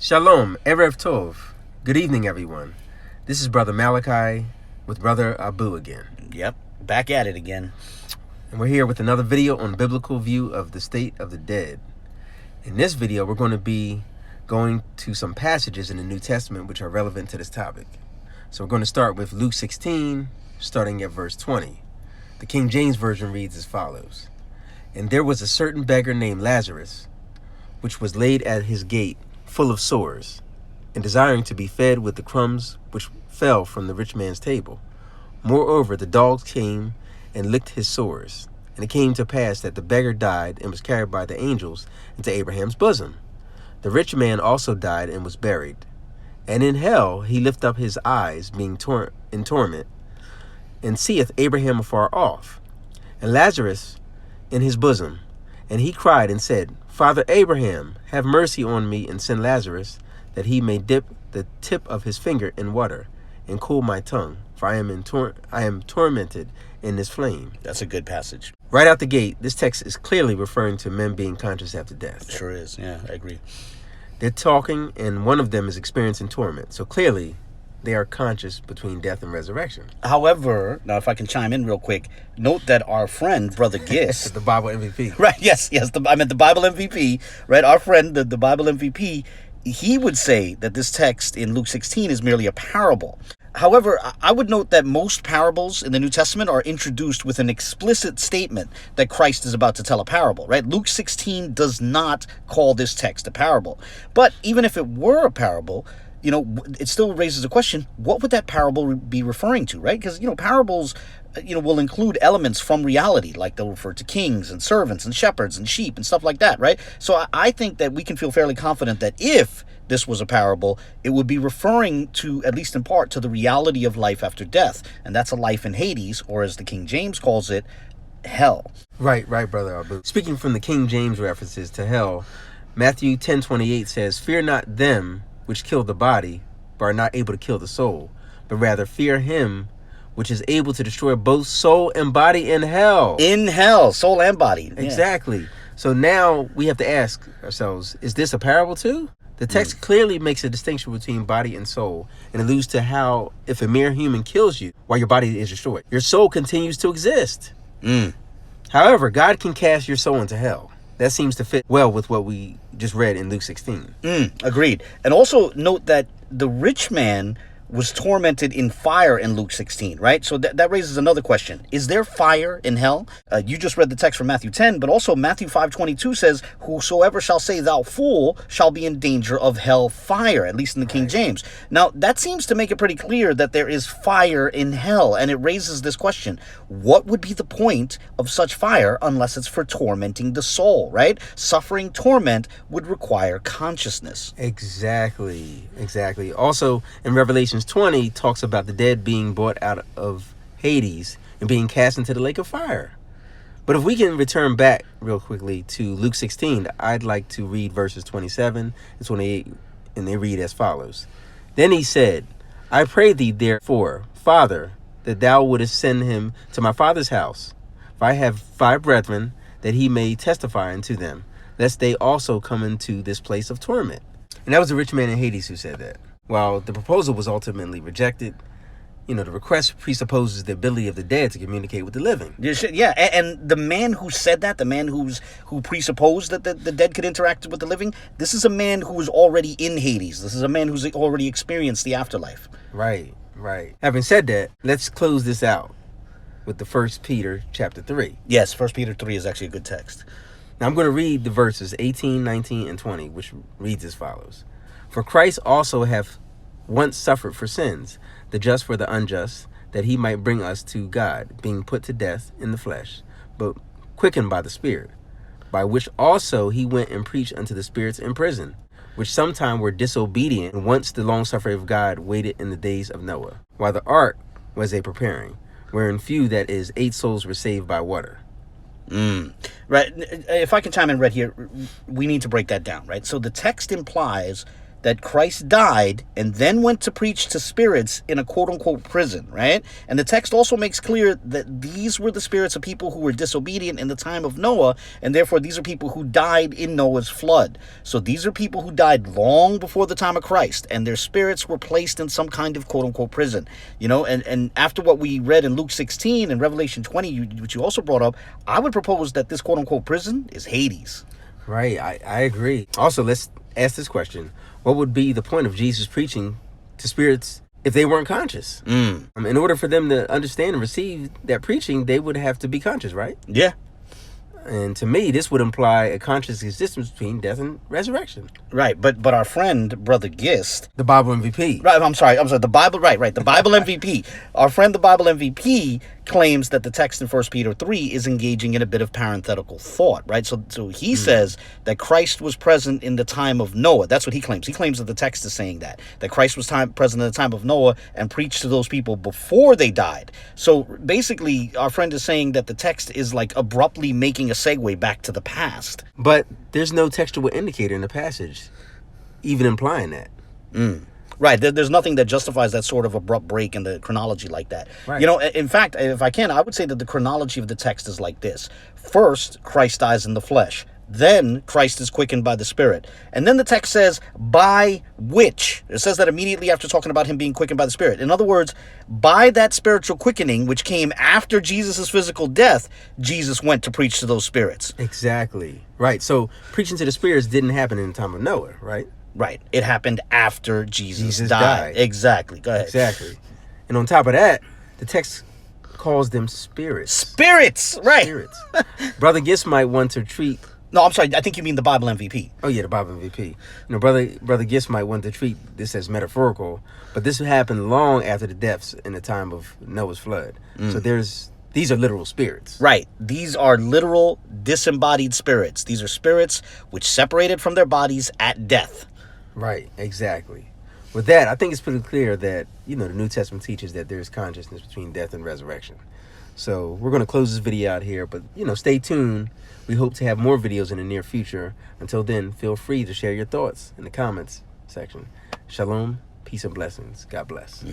Shalom, Erev Tov. Good evening, everyone. This is Brother Malachi with Brother Abu again. Yep, back at it again. And we're here with another video on biblical view of the state of the dead. In this video, we're going to be going to some passages in the New Testament which are relevant to this topic. So we're going to start with Luke 16, starting at verse 20. The King James Version reads as follows. And there was a certain beggar named Lazarus, which was laid at his gate, full of sores, and desiring to be fed with the crumbs which fell from the rich man's table. Moreover, the dogs came and licked his sores. And it came to pass that the beggar died and was carried by the angels into Abraham's bosom. The rich man also died and was buried. And in hell he lift up his eyes, being in torment, and seeth Abraham afar off, and Lazarus in his bosom. And he cried and said, Father Abraham, have mercy on me, and send Lazarus, that he may dip the tip of his finger in water, and cool my tongue, for I am tormented in this flame. That's a good passage. Right out the gate, this text is clearly referring to men being conscious after death. It sure is, yeah, I agree. They're talking, and one of them is experiencing torment. So clearly, they are conscious between death and resurrection. However, now if I can chime in real quick, note that our friend, Brother Gis... The Bible MVP. Right, yes, I meant the Bible MVP, right? Our friend, the Bible MVP, he would say that this text in Luke 16 is merely a parable. However, I would note that most parables in the New Testament are introduced with an explicit statement that Christ is about to tell a parable, right? Luke 16 does not call this text a parable. But even if it were a parable, it still raises a question, what would that parable be referring to, right? Because, parables, will include elements from reality, like they'll refer to kings and servants and shepherds and sheep and stuff like that, right? So I think that we can feel fairly confident that if this was a parable, it would be referring to, at least in part, to the reality of life after death. And that's a life in Hades, or as the King James calls it, hell. Right, Brother Abu. Speaking from the King James references to hell, Matthew 10:28 says, Fear not them which kill the body, but are not able to kill the soul, but rather fear him which is able to destroy both soul and body in hell. In hell, soul and body. Exactly. So now we have to ask ourselves, is this a parable too? The text clearly makes a distinction between body and soul, and alludes to how if a mere human kills you while your body is destroyed, your soul continues to exist. However, God can cast your soul into hell. That seems to fit well with what we just read in Luke 16. Agreed. And also note that the rich man was tormented in fire in Luke 16, right? So that raises another question. Is there fire in hell? You just read the text from Matthew 10, but also Matthew 5:22 says, Whosoever shall say thou fool shall be in danger of hell fire, at least in the King James. Now, that seems to make it pretty clear that there is fire in hell, and it raises this question. What would be the point of such fire unless it's for tormenting the soul, right? Suffering torment would require consciousness. Exactly. Also, in Revelation 20 talks about the dead being brought out of Hades and being cast into the lake of fire. But if we can return back real quickly to Luke 16, I'd like to read verses 27 and 28, and they read as follows. Then he said, I pray thee therefore, Father, that thou wouldest send him to my father's house. For I have 5 brethren, that he may testify unto them, lest they also come into this place of torment. And that was the rich man in Hades who said that. While the proposal was ultimately rejected, the request presupposes the ability of the dead to communicate with the living. Yeah, and the man who said that, the man who presupposed that the dead could interact with the living, this is a man who was already in Hades. This is a man who's already experienced the afterlife. Right. Having said that, let's close this out with the 1 Peter chapter 3. Yes, 1 Peter 3 is actually a good text. Now I'm going to read the verses 18, 19, and 20, which reads as follows. For Christ also hath once suffered for sins, the just for the unjust, that he might bring us to God, being put to death in the flesh, but quickened by the Spirit, by which also he went and preached unto the spirits in prison, which sometime were disobedient, and once the longsuffering of God waited in the days of Noah, while the ark was a preparing, wherein few, that is, 8 souls were saved by water. Right. If I can chime in right here, we need to break that down, right? So the text implies that Christ died and then went to preach to spirits in a quote-unquote prison, right? And the text also makes clear that these were the spirits of people who were disobedient in the time of Noah, and therefore these are people who died in Noah's flood. So these are people who died long before the time of Christ, and their spirits were placed in some kind of quote-unquote prison. You know, and after what we read in Luke 16 and Revelation 20, which you also brought up, I would propose that this quote-unquote prison is Hades. Right, I agree. Also, let's ask this question. What would be the point of Jesus preaching to spirits if they weren't conscious? In order for them to understand and receive that preaching, they would have to be conscious, right? Yeah. And to me, this would imply a conscious existence between death and resurrection. Right, but our friend, Brother Gist... The Bible MVP. Right, I'm sorry, the Bible, right, the Bible MVP. Our friend, the Bible MVP, claims that the text in 1 Peter 3 is engaging in a bit of parenthetical thought, right? So he says that Christ was present in the time of Noah. That's what he claims. He claims that the text is saying that Christ was present in the time of Noah and preached to those people before they died. So basically, our friend is saying that the text is like abruptly making a segue back to the past. But there's no textual indicator in the passage even implying that. Right, there's nothing that justifies that sort of abrupt break in the chronology like that. Right. You know, in fact, if I can, I would say that the chronology of the text is like this. First, Christ dies in the flesh. Then, Christ is quickened by the Spirit. And then the text says, by which. It says that immediately after talking about him being quickened by the Spirit. In other words, by that spiritual quickening, which came after Jesus' physical death, Jesus went to preach to those spirits. Exactly. Right, so preaching to the spirits didn't happen in the time of Noah, right? Right. It happened after Jesus died. Exactly. Go ahead. Exactly. And on top of that, the text calls them spirits. Spirits! Right. Spirits. Brother Gist might want to treat... No, I'm sorry. I think you mean the Bible MVP. Oh, yeah, the Bible MVP. You know, Brother Gist might want to treat this as metaphorical, but this happened long after the deaths in the time of Noah's flood. So these are literal spirits. Right. These are literal disembodied spirits. These are spirits which separated from their bodies at death. Right, exactly. With that, I think it's pretty clear that, you know, the New Testament teaches that there's consciousness between death and resurrection. So we're going to close this video out here, but, you know, stay tuned. We hope to have more videos in the near future. Until then, feel free to share your thoughts in the comments section. Shalom, peace and blessings. God bless.